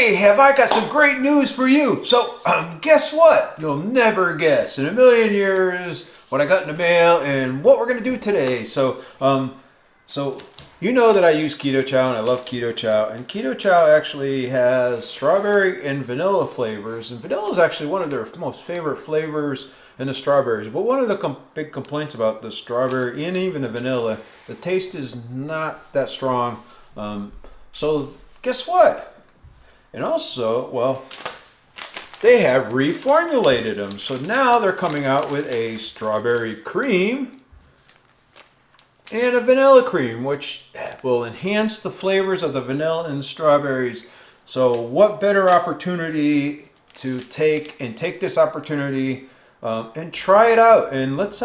Hey, have I got some great news for you? So, guess what? You'll never guess in a million years what I got in the mail and what we're gonna do today. So you know that I use Keto Chow and I love Keto Chow. And Keto Chow actually has strawberry and vanilla flavors. And vanilla is actually one of their most favorite flavors in the strawberries. But one of the big complaints about the strawberry and even the vanilla, the taste is not that strong. So guess what? And also, well, they have reformulated them. So now they're coming out with a strawberry cream and a vanilla cream, which will enhance the flavors of the vanilla and strawberries. So what better opportunity to take this opportunity and try it out, and let's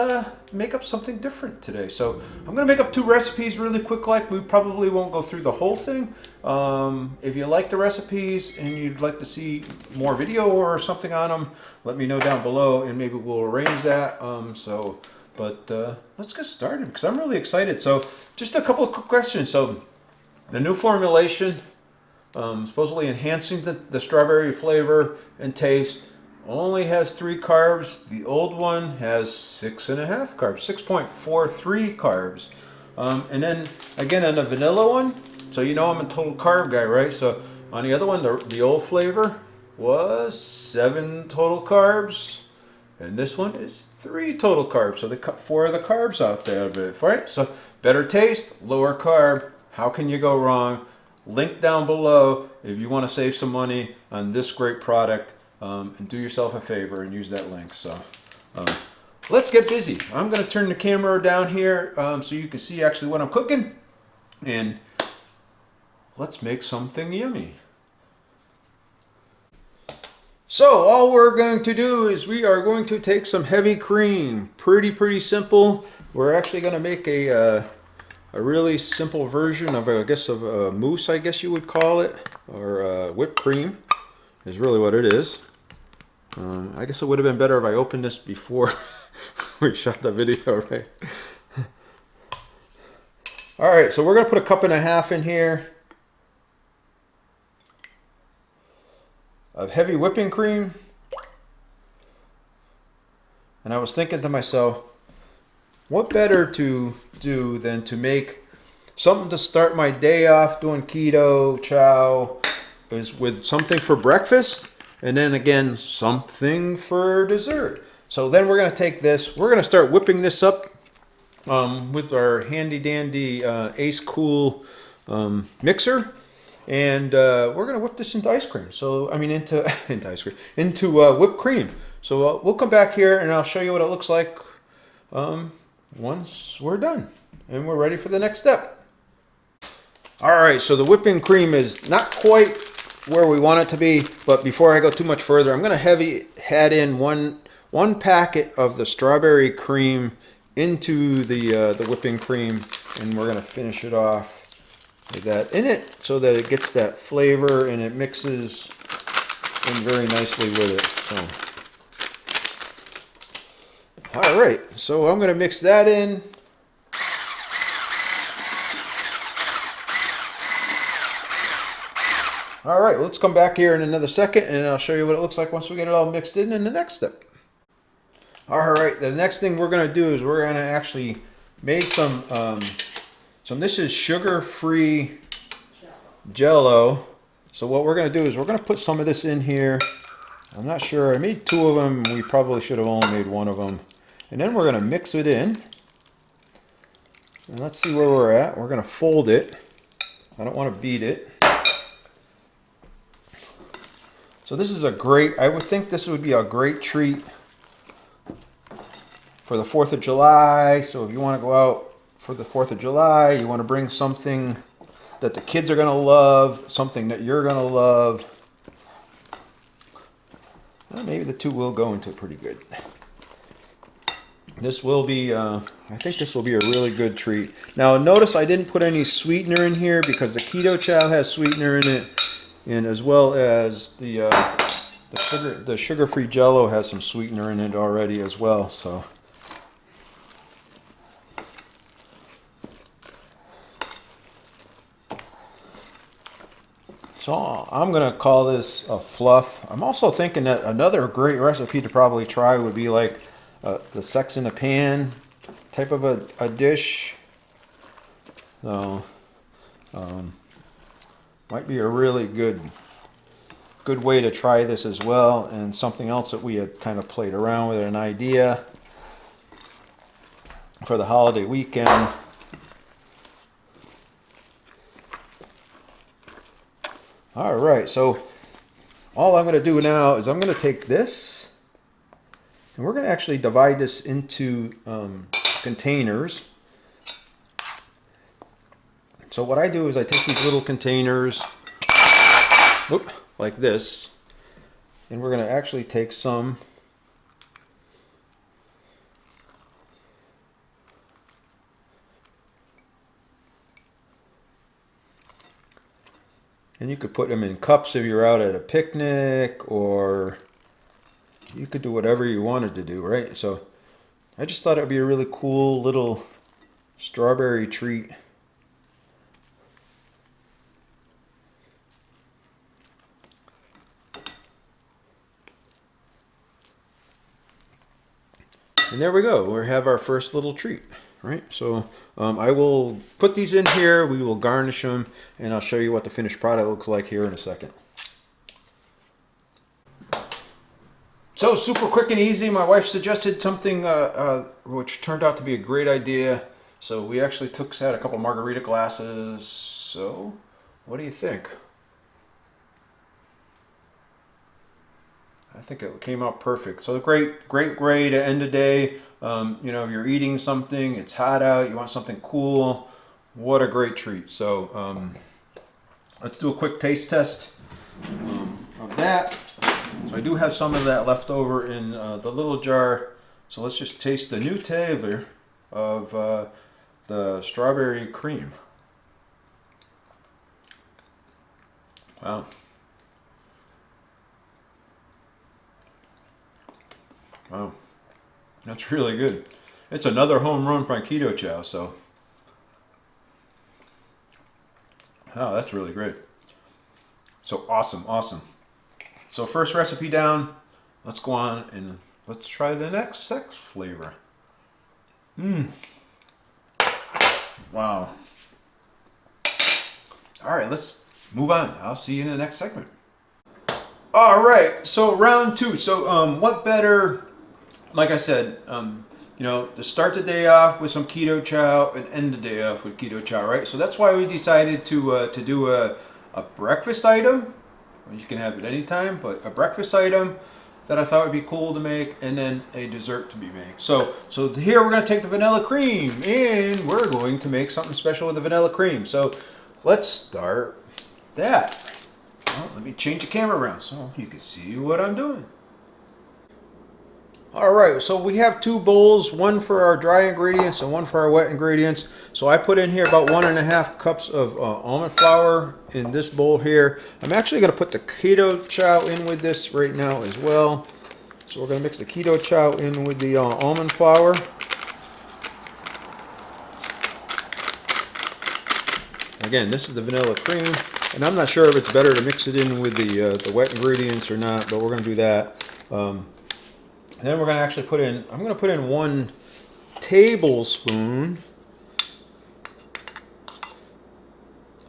make up something different today. So I'm gonna make up two recipes really quick. Like, we probably won't go through the whole thing. If you like the recipes and you'd like to see more video or something on them, let me know down below and maybe we'll arrange that. Let's get started because I'm really excited. So just a couple of quick questions. So the new formulation, supposedly enhancing the strawberry flavor and taste, only has 3 carbs. The old one has 6.5 carbs, 6.43 carbs. And then again on the vanilla one, so you know I'm a total carb guy, right? So on the other one, the old flavor was 7 total carbs, and this one is 3 total carbs. So they cut 4 of the carbs out there of it, right? So better taste, lower carb. How can you go wrong? Link down below if you want to save some money on this great product. And do yourself a favor and use that link. So let's get busy. I'm going to turn the camera down here so you can see actually what I'm cooking, and let's make something yummy. So all we're going to do is we are going to take some heavy cream. Pretty simple. We're actually going to make a really simple version of a mousse, I guess you would call it, or whipped cream is really what it is. I guess it would have been better if I opened this before we shot the video, right? All right, so we're gonna put 1.5 cups in here of heavy whipping cream. And I was thinking to myself, what better to do than to make something to start my day off doing Keto Chow, is with something for breakfast, and then again something for dessert. So then we're going to take this, we're going to start whipping this up with our handy dandy Ace Cool mixer, and we're going to whip this into ice cream. So I mean into whipped cream. So we'll come back here and I'll show you what it looks like once we're done and we're ready for the next step. All right, so the whipping cream is not quite where we want it to be, but before I go too much further, I'm going to add in one packet of the strawberry cream into the whipping cream, and we're going to finish it off with that in it so that it gets that flavor and it mixes in very nicely with it. So, all right, so I'm going to mix that in. All right, let's come back here in another second and I'll show you what it looks like once we get it all mixed in the next step. All right, the next thing we're going to do is we're going to actually make some this is sugar-free Jello. So what we're going to do is we're going to put some of this in here. I'm not sure, I made 2 of them. We probably should have only made 1 of them. And then we're going to mix it in. And let's see where we're at. We're going to fold it. I don't want to beat it. So this is I would think this would be a great treat for the 4th of July. So if you want to go out for the 4th of July, you want to bring something that the kids are going to love, something that you're going to love. Well, maybe the 2 will go into it pretty good. This will be, I think this will be a really good treat. Now notice I didn't put any sweetener in here because the Keto Chow has sweetener in it. And as well as the sugar-free Jello has some sweetener in it already as well. So So I'm gonna call this a fluff. I'm also thinking that another great recipe to probably try would be like the sex in a pan type of a dish. So might be a really good way to try this as well, and something else that we had kind of played around with, an idea for the holiday weekend. All right, so all I'm going to do now is I'm going to take this and we're going to actually divide this into containers. So what I do is I take these little containers, like this, and we're going to actually take some and you could put them in cups if you're out at a picnic, or you could do whatever you wanted to do, right? So I just thought it would be a really cool little strawberry treat. And there we go. We have our first little treat, right? So I will put these in here. We will garnish them, and I'll show you what the finished product looks like here in a second. So super quick and easy. My wife suggested something which turned out to be a great idea. So we actually had a couple margarita glasses. So what do you think? I think it came out perfect. So great way to end the day. You know, you're eating something, it's hot out, you want something cool. What a great treat. So let's do a quick taste test of that. So I do have some of that left over in the little jar. So let's just taste the new flavor of the strawberry cream. Wow. Wow, that's really good. It's another home run by Keto Chow, so. Oh, that's really great. So awesome. So first recipe down, let's go on and let's try the next sex flavor. Wow. All right, let's move on. I'll see you in the next segment. All right, so round two. So what better, like I said, you know, to start the day off with some Keto Chow and end the day off with Keto Chow, right? So that's why we decided to do a breakfast item. You can have it anytime, but a breakfast item that I thought would be cool to make, and then a dessert to be made. So here we're going to take the vanilla cream, and we're going to make something special with the vanilla cream. So let's start that. Well, let me change the camera around so you can see what I'm doing. All right, so we have two bowls, one for our dry ingredients and one for our wet ingredients. So I put in here about 1.5 cups of almond flour in this bowl here. I'm actually going to put the Keto Chow in with this right now as well. So we're going to mix the Keto Chow in with the almond flour. Again, this is the vanilla cream, and I'm not sure if it's better to mix it in with the wet ingredients or not, but we're going to do that. And then we're going to actually put in, I'm going to put in 1 tablespoon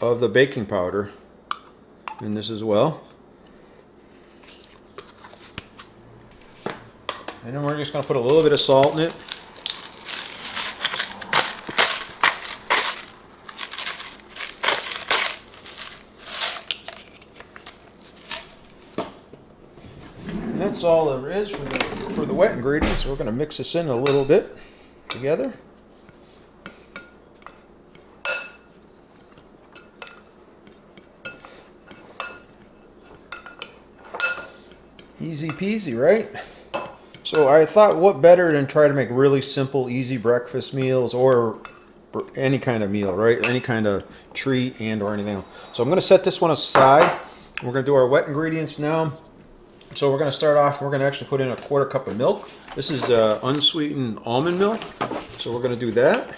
of the baking powder in this as well. And then we're just going to put a little bit of salt in it. And that's all there is for the wet ingredients. So we're going to mix this in a little bit together. Easy peasy, right? So I thought, what better than try to make really simple, easy breakfast meals, or any kind of meal, right? Any kind of treat and or anything else. So I'm going to set this one aside. We're going to do our wet ingredients now. So we're going to start off, we're going to actually put in 1/4 cup of milk. This is unsweetened almond milk. So we're going to do that.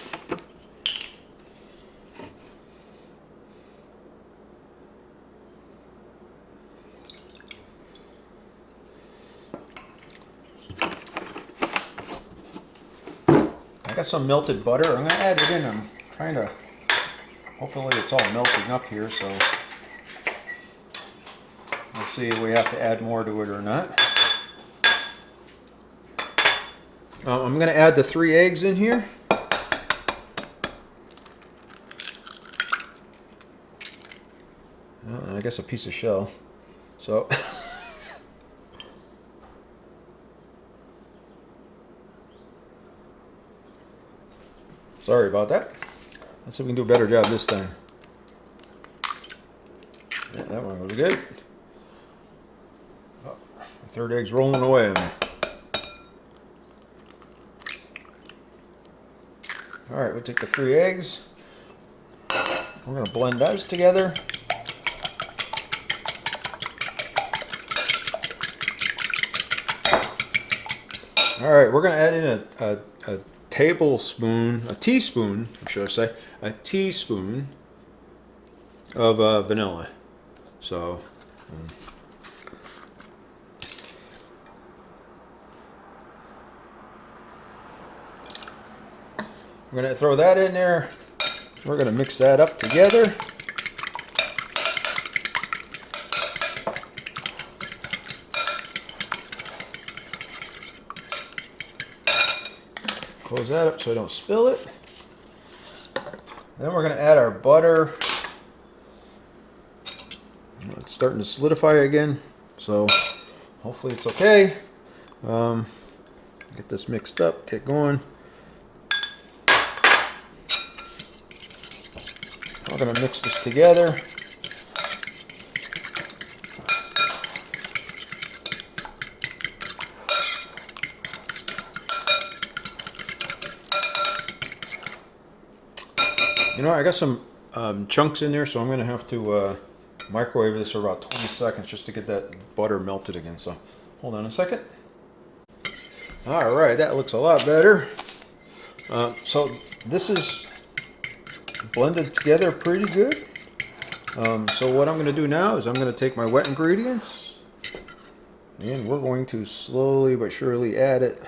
got some melted butter. I'm going to add it in. I'm trying to, hopefully it's all melting up here, so we'll see if we have to add more to it or not. I'm going to add the 3 eggs in here. And I guess a piece of shell. So sorry about that. Let's see if we can do a better job this time. Yeah, that one was good. Oh, the 3rd egg's rolling away on me. All right, we'll take the 3 eggs. We're going to blend those together. All right, we're going to add in a teaspoon, should I say, a teaspoon of vanilla. So, we're going to throw that in there. We're going to mix that up together. Close that up so I don't spill it. Then we're going to add our butter. It's starting to solidify again, so hopefully it's okay. Get this mixed up, get going. We're going to mix this together. You know, I got some chunks in there, so I'm going to have to microwave this for about 20 seconds just to get that butter melted again. So hold on a second. All right, that looks a lot better. So this is blended together pretty good. So what I'm going to do now is I'm going to take my wet ingredients and we're going to slowly but surely add it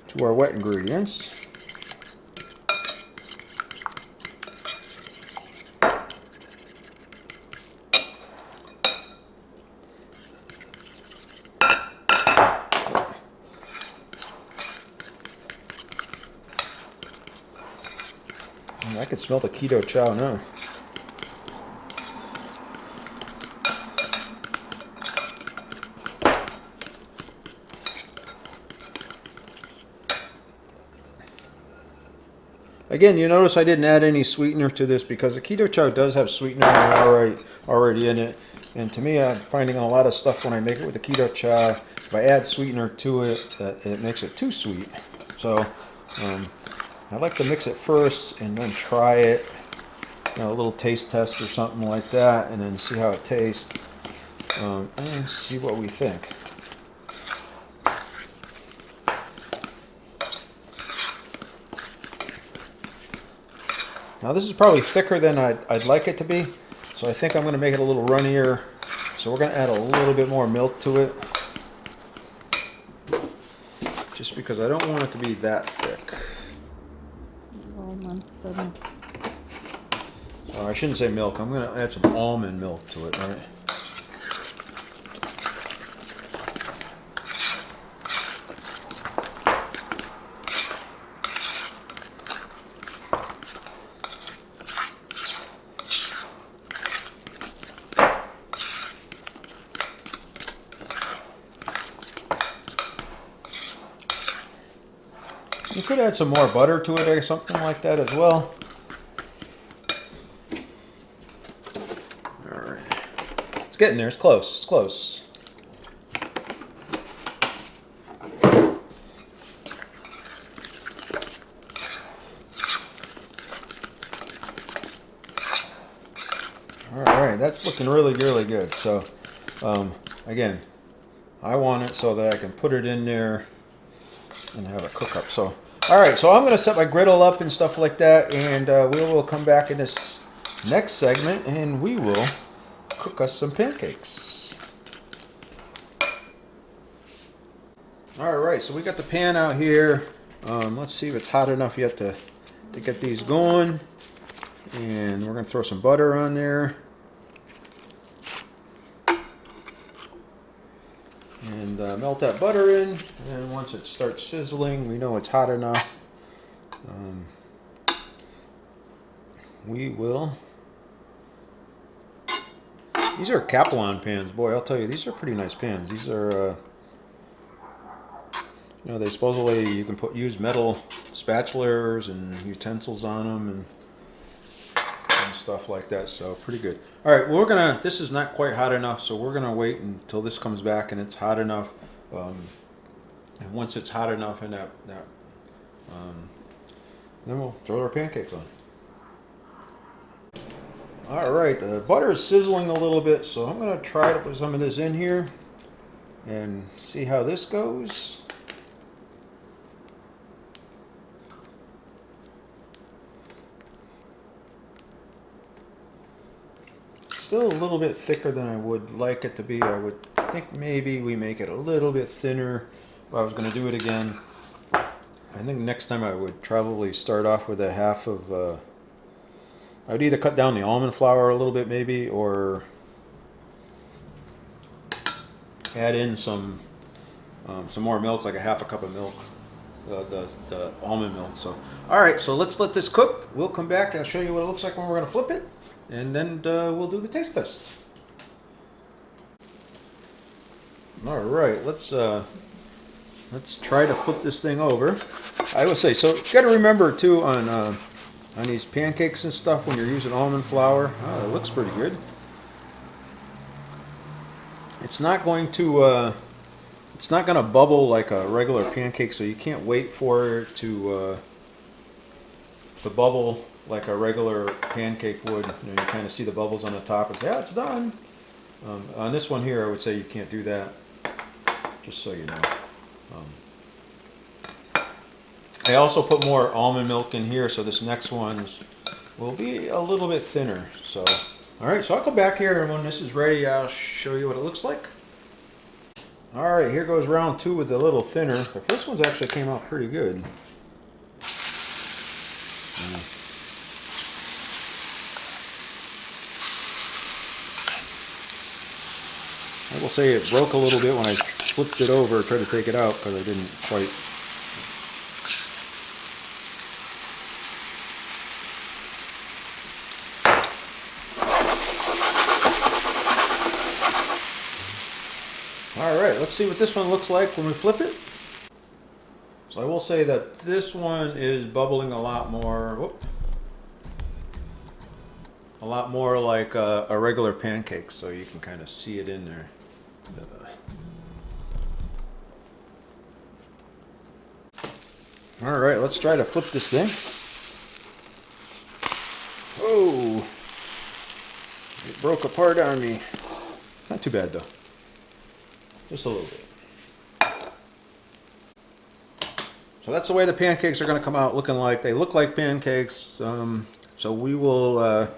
to our wet ingredients. I can smell the Keto Chow now. Again, you notice I didn't add any sweetener to this because the Keto Chow does have sweetener already in it. And to me, I'm finding a lot of stuff when I make it with the Keto Chow, if I add sweetener to it, it makes it too sweet. So I like to mix it first and then try it, you know, a little taste test or something like that, and then see how it tastes, and see what we think. Now this is probably thicker than I'd like it to be, so I think I'm going to make it a little runnier. So we're going to add a little bit more milk to it, just because I don't want it to be that thick. Oh, I shouldn't say milk. I'm going to add some almond milk to it, right? You could add some more butter to it or something like that as well. Alright. It's getting there. It's close. It's close. Alright, that's looking really, really good. So, again, I want it so that I can put it in there and have it cook up. So, alright, so I'm going to set my griddle up and stuff like that, and we will come back in this next segment and we will cook us some pancakes. Alright, so we got the pan out here Let's see if it's hot enough yet to get these going. And we're going to throw some butter on there. And melt that butter in. And once it starts sizzling, we know it's hot enough. We will. These are Kaplan pans. Boy, I'll tell you, these are pretty nice pans. These are, you know, they supposedly you can use metal spatulas and utensils on them and stuff like that. So pretty good. All right, well, this is not quite hot enough, so we're gonna wait until this comes back and it's hot enough. And once it's hot enough, and then we'll throw our pancakes on. All right, the butter is sizzling a little bit, so I'm going to try to put some of this in here and see how this goes. Still a little bit thicker than I would like it to be. I would think maybe we make it a little bit thinner if I was going to do it again. I think next time I would probably start off with a half of... I would either cut down the almond flour a little bit maybe, or add in some more milk, like a half a cup of milk, the almond milk. So, all right, so let's let this cook. We'll come back and I'll show you what it looks like when we're going to flip it, and then we'll do the taste test. All right, let's try to flip this thing over. I will say, so you got to remember too on these pancakes and stuff, when you're using almond flour, it looks pretty good. It's not going to bubble like a regular pancake, so you can't wait for it to bubble like a regular pancake would. You know, you kind of see the bubbles on the top and say, yeah, it's done. On this one here, I would say you can't do that, just so you know. I also put more almond milk in here, so this next one will be a little bit thinner. So, all right, so I'll come back here, and when this is ready, I'll show you what it looks like. All right, here goes round two with the little thinner. The first one's actually came out pretty good. I will say it broke a little bit when I flipped it over, tried to take it out, because I didn't quite. Alright, let's see what this one looks like when we flip it. So I will say that this one is bubbling a lot more. Whoop, a lot more like a regular pancake, so you can kind of see it in there. Alright, let's try to flip this thing. Oh, it broke apart on me. Not too bad though. Just a little bit. So that's the way the pancakes are going to come out looking like. They look like pancakes. So we will,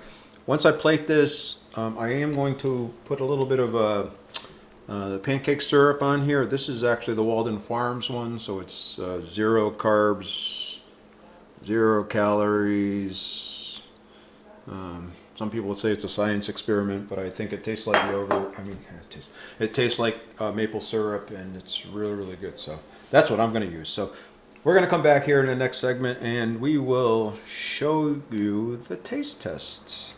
once I plate this, I am going to put a little bit of the pancake syrup on here. This is actually the Walden Farms one, so it's 0 carbs, 0 calories. Some people would say it's a science experiment, but I think it tastes like yogurt. I mean, it tastes like maple syrup, and it's really, really good. So that's what I'm going to use. So we're going to come back here in the next segment, and we will show you the taste tests.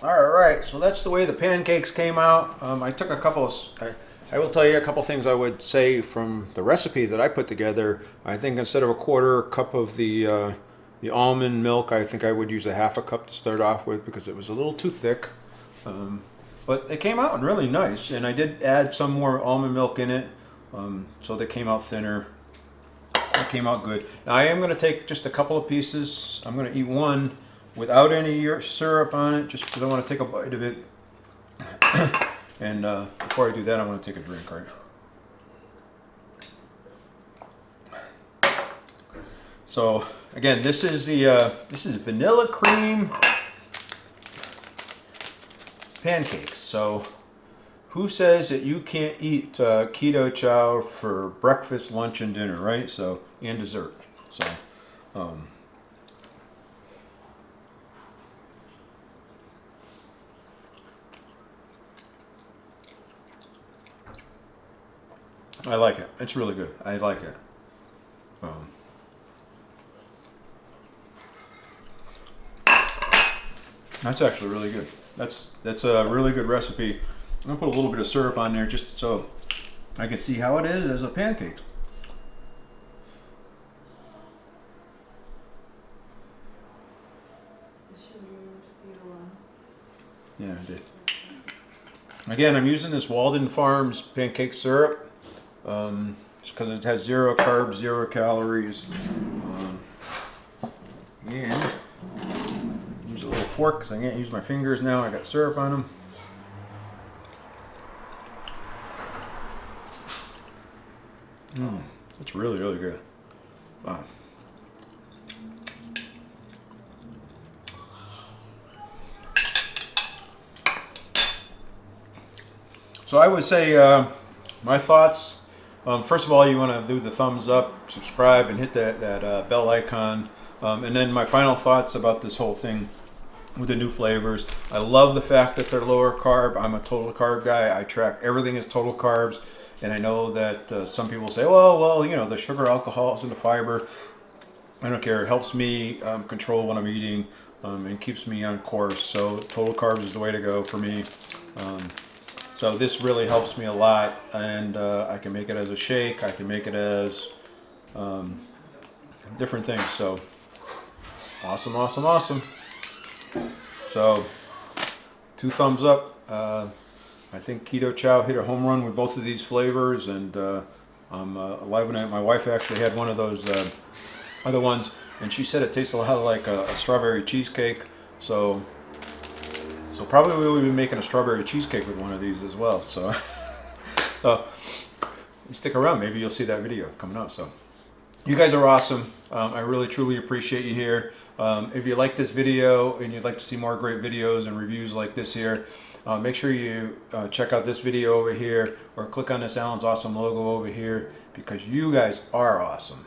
All right, so that's the way the pancakes came out. I took a couple of... I will tell you a couple things I would say from the recipe that I put together. I think instead of a quarter cup of the almond milk, I think I would use a half a cup to start off with, because it was a little too thick. But it came out really nice, and I did add some more almond milk in it, so they came out thinner. It came out good. Now I am going to take just a couple of pieces. I'm going to eat one without any syrup on it, just because I want to take a bite of it. And before I do that, I want to take a drink, right? So again, this is vanilla cream pancakes. So who says that you can't eat Keto Chow for breakfast, lunch, and dinner, right? So, and dessert. So, I like it. It's really good. I like it. Um, that's actually really good. That's a really good recipe. I'm gonna put a little bit of syrup on there just so I can see how it is as a pancake. Yeah, I did. Again, I'm using this Walden Farms pancake syrup because it has 0 carbs, 0 calories. And use a little fork because I can't use my fingers now. I got syrup on them. It's really, really good. Wow. So I would say my thoughts. First of all, you want to do the thumbs up, subscribe, and hit that bell icon. And then my final thoughts about this whole thing with the new flavors. I love the fact that they're lower carb. I'm a total carb guy. I track everything as total carbs. And I know that some people say, well, you know, the sugar, alcohols, and the fiber. I don't care. It helps me control what I'm eating and keeps me on course. So total carbs is the way to go for me. So this really helps me a lot, and I can make it as a shake. I can make it as different things. So awesome, awesome, awesome. So 2 thumbs up. I think Keto Chow hit a home run with both of these flavors, and I'm loving it. My wife actually had one of those other ones, and she said it tastes a lot like a strawberry cheesecake. So probably we will be making a strawberry cheesecake with one of these as well. So, stick around. Maybe you'll see that video coming out. So you guys are awesome. I really, truly appreciate you here. If you like this video and you'd like to see more great videos and reviews like this here, make sure you check out this video over here or click on this Alan's Awesome logo over here because you guys are awesome.